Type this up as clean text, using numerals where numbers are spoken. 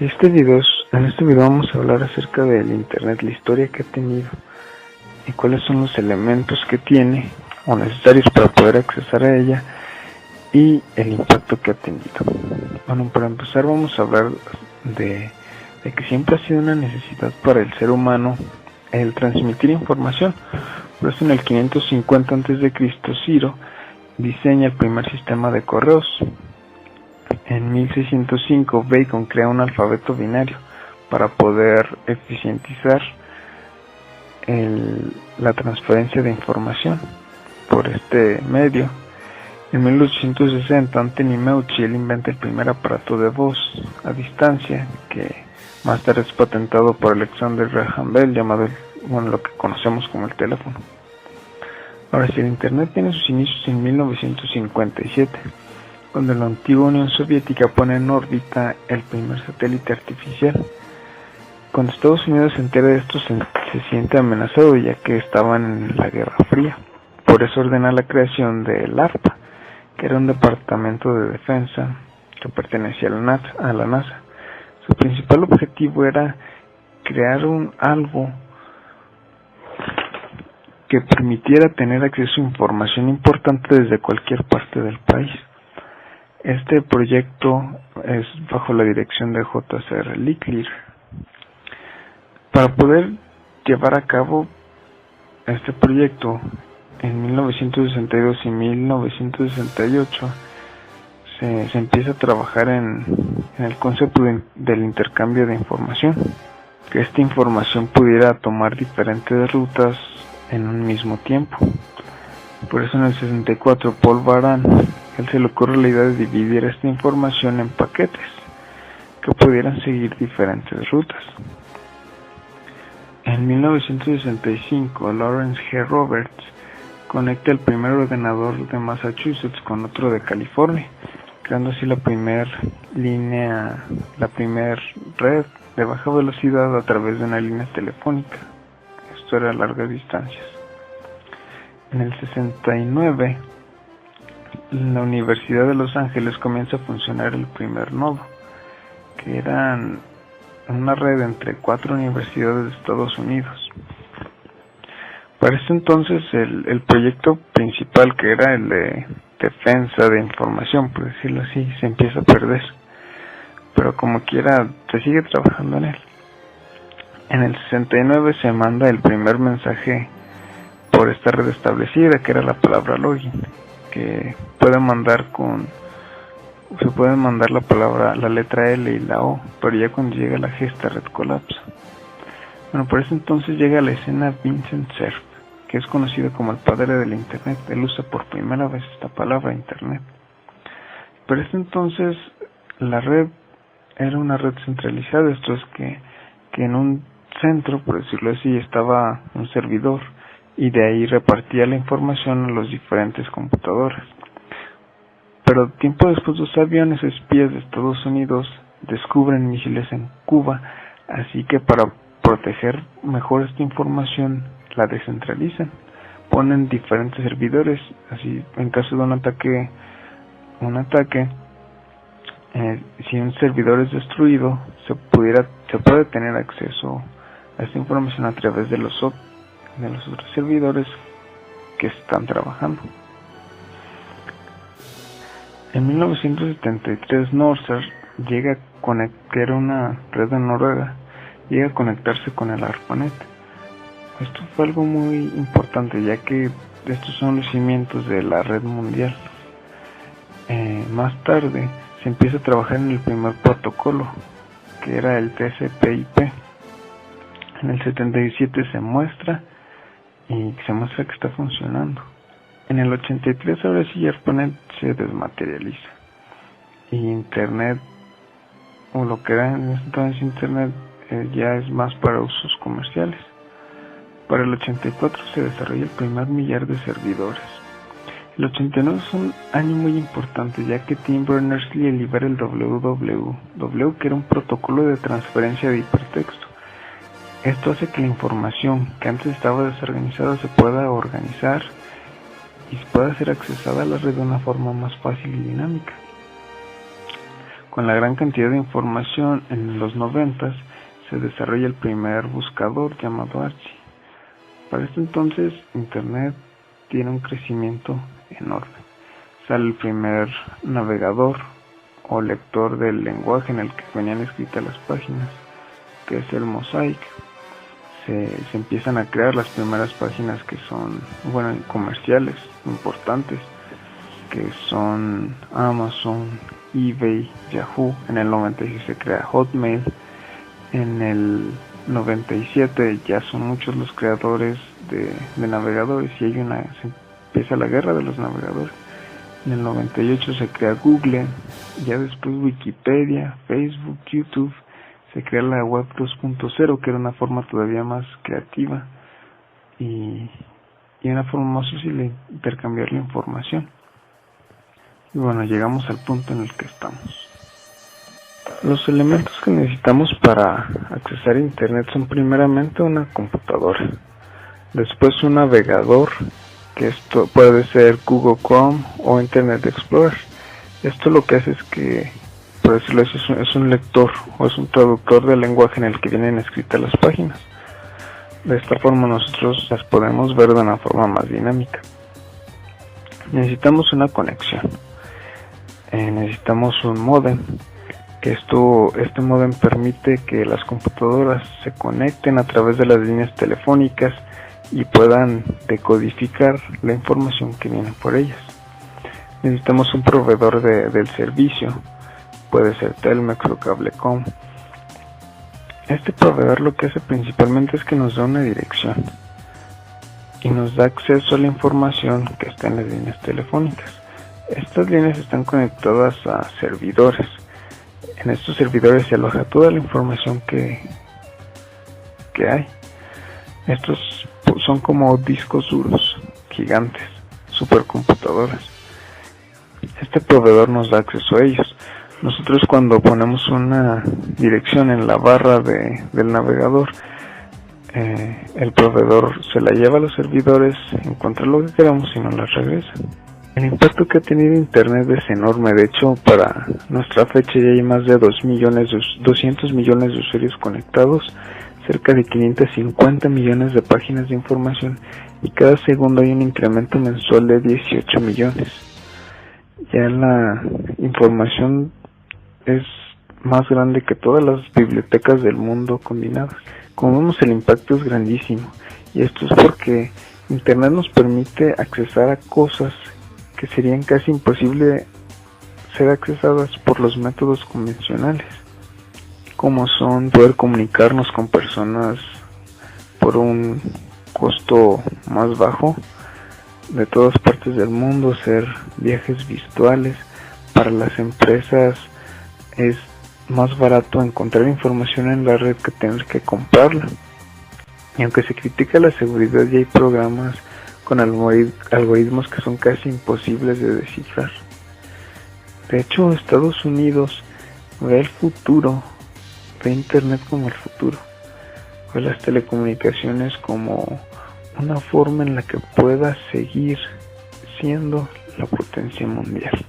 En este video vamos a hablar acerca del internet, la historia que ha tenido y cuáles son los elementos que tiene o necesarios para poder accesar a ella y el impacto que ha tenido. Bueno, para empezar vamos a hablar de que siempre ha sido una necesidad para el ser humano el transmitir información. Por eso en el 550 a.C. Ciro diseña el primer sistema de correos. En 1605 Bacon crea un alfabeto binario para poder eficientizar la transferencia de información por este medio. En 1860 Anthony Meucci inventa el primer aparato de voz a distancia, que más tarde es patentado por Alexander Graham Bell, llamado lo que conocemos como el teléfono. Ahora, si el internet tiene sus inicios en 1957, cuando la antigua Unión Soviética pone en órbita el primer satélite artificial. Cuando Estados Unidos se entera de esto, se siente amenazado, ya que estaban en la Guerra Fría. Por eso ordena la creación del ARPA, que era un departamento de defensa que pertenecía a la NASA. Su principal objetivo era crear algo que permitiera tener acceso a información importante desde cualquier parte del país. Este proyecto es bajo la dirección de J.C.R. Licklider. Para poder llevar a cabo este proyecto, en 1962 y 1968 se empieza a trabajar en el concepto del intercambio de información, que esta información pudiera tomar diferentes rutas en un mismo tiempo. Por eso en el 64 Paul Baran, él se le ocurre la idea de dividir esta información en paquetes que pudieran seguir diferentes rutas. En 1965 Lawrence G. Roberts conecta el primer ordenador de Massachusetts con otro de California, creando así la primera red de baja velocidad a través de una línea telefónica. Esto era a largas distancias. En el 69, la Universidad de Los Ángeles comienza a funcionar el primer nodo, que era una red entre 4 universidades de Estados Unidos. Para este entonces, el proyecto principal, que era el de defensa de información, por decirlo así, se empieza a perder. Pero como quiera, se sigue trabajando en él. En el 69 se manda el primer mensaje por esta red establecida, que era la palabra login, que se puede mandar la letra L y la O, pero ya cuando llega la G, esta red colapsa. Bueno, por ese entonces llega a la escena Vincent Cerf, que es conocido como el padre del internet. Él usa por primera vez esta palabra, internet. Por ese entonces la red era una red centralizada, esto es que en un centro, por decirlo así, estaba un servidor, y de ahí repartía la información a los diferentes computadores. Pero tiempo después, los aviones espías de Estados Unidos descubren misiles en Cuba, así que para proteger mejor esta información la descentralizan, ponen diferentes servidores, así en caso de un ataque, si un servidor es destruido, se puede tener acceso a esta información a través de los otros servidores que están trabajando. En 1973 Norcer llega a conectar una red de Noruega, llega a conectarse con el ARPANET. Esto fue algo muy importante, ya que estos son los cimientos de la red mundial. Más tarde se empieza a trabajar en el primer protocolo, que era el TCP/IP. En el 77 se muestra que está funcionando. En el 83 ahora sí ARPANET se desmaterializa y Internet, o lo que era entonces Internet, ya es más para usos comerciales. Para el 84 se desarrolla el primer millar de servidores. El 89 es un año muy importante, ya que Tim Berners-Lee libera el WWW, que era un protocolo de transferencia de hipertexto. Esto hace que la información que antes estaba desorganizada se pueda organizar y pueda ser accesada a la red de una forma más fácil y dinámica. Con la gran cantidad de información en los 90 se desarrolla el primer buscador llamado Archie. Para este entonces Internet tiene un crecimiento enorme. Sale el primer navegador o lector del lenguaje en el que venían escritas las páginas, que es el Mosaic. Se empiezan a crear las primeras páginas que son, comerciales, importantes, que son Amazon, eBay, Yahoo. En el 96 se crea Hotmail. En el 97 ya son muchos los creadores de navegadores y se empieza la guerra de los navegadores. En el 98 se crea Google, ya después Wikipedia, Facebook, YouTube. Se crea la web 2.0, que era una forma todavía más creativa y una forma más fácil de intercambiar la información. Y bueno, llegamos al punto en el que estamos. Los elementos que necesitamos para accesar a Internet son primeramente una computadora, después un navegador, que esto puede ser Google Chrome o Internet Explorer. Esto lo que hace es que, por decirlo así, es un lector o es un traductor del lenguaje en el que vienen escritas las páginas. De esta forma nosotros las podemos ver de una forma más dinámica. Necesitamos una conexión. Necesitamos un módem. Que este módem permite que las computadoras se conecten a través de las líneas telefónicas y puedan decodificar la información que viene por ellas. Necesitamos un proveedor del servicio. Puede ser Telmex o Cablecom. Este proveedor lo que hace principalmente es que nos da una dirección y nos da acceso a la información que está en las líneas telefónicas. Estas líneas están conectadas a servidores. En estos servidores se aloja toda la información que hay. Estos son como discos duros gigantes, supercomputadoras. Este proveedor nos da acceso a ellos. Nosotros cuando ponemos una dirección en la barra del navegador, el proveedor se la lleva a los servidores, encuentra lo que queramos y nos la regresa. El impacto que ha tenido Internet es enorme. De hecho, para nuestra fecha ya hay más de 200 millones de usuarios conectados, cerca de 550 millones de páginas de información y cada segundo hay un incremento mensual de 18 millones. Ya la información es más grande que todas las bibliotecas del mundo combinadas. Como vemos, el impacto es grandísimo y esto es porque Internet nos permite accesar a cosas que serían casi imposible ser accesadas por los métodos convencionales, como son poder comunicarnos con personas por un costo más bajo de todas partes del mundo, hacer viajes virtuales. Para las empresas es más barato encontrar información en la red que tener que comprarla. Y aunque se critica la seguridad, ya hay programas con algoritmos que son casi imposibles de descifrar. De hecho, Estados Unidos ve el futuro, ve Internet como el futuro, ve las telecomunicaciones como una forma en la que pueda seguir siendo la potencia mundial.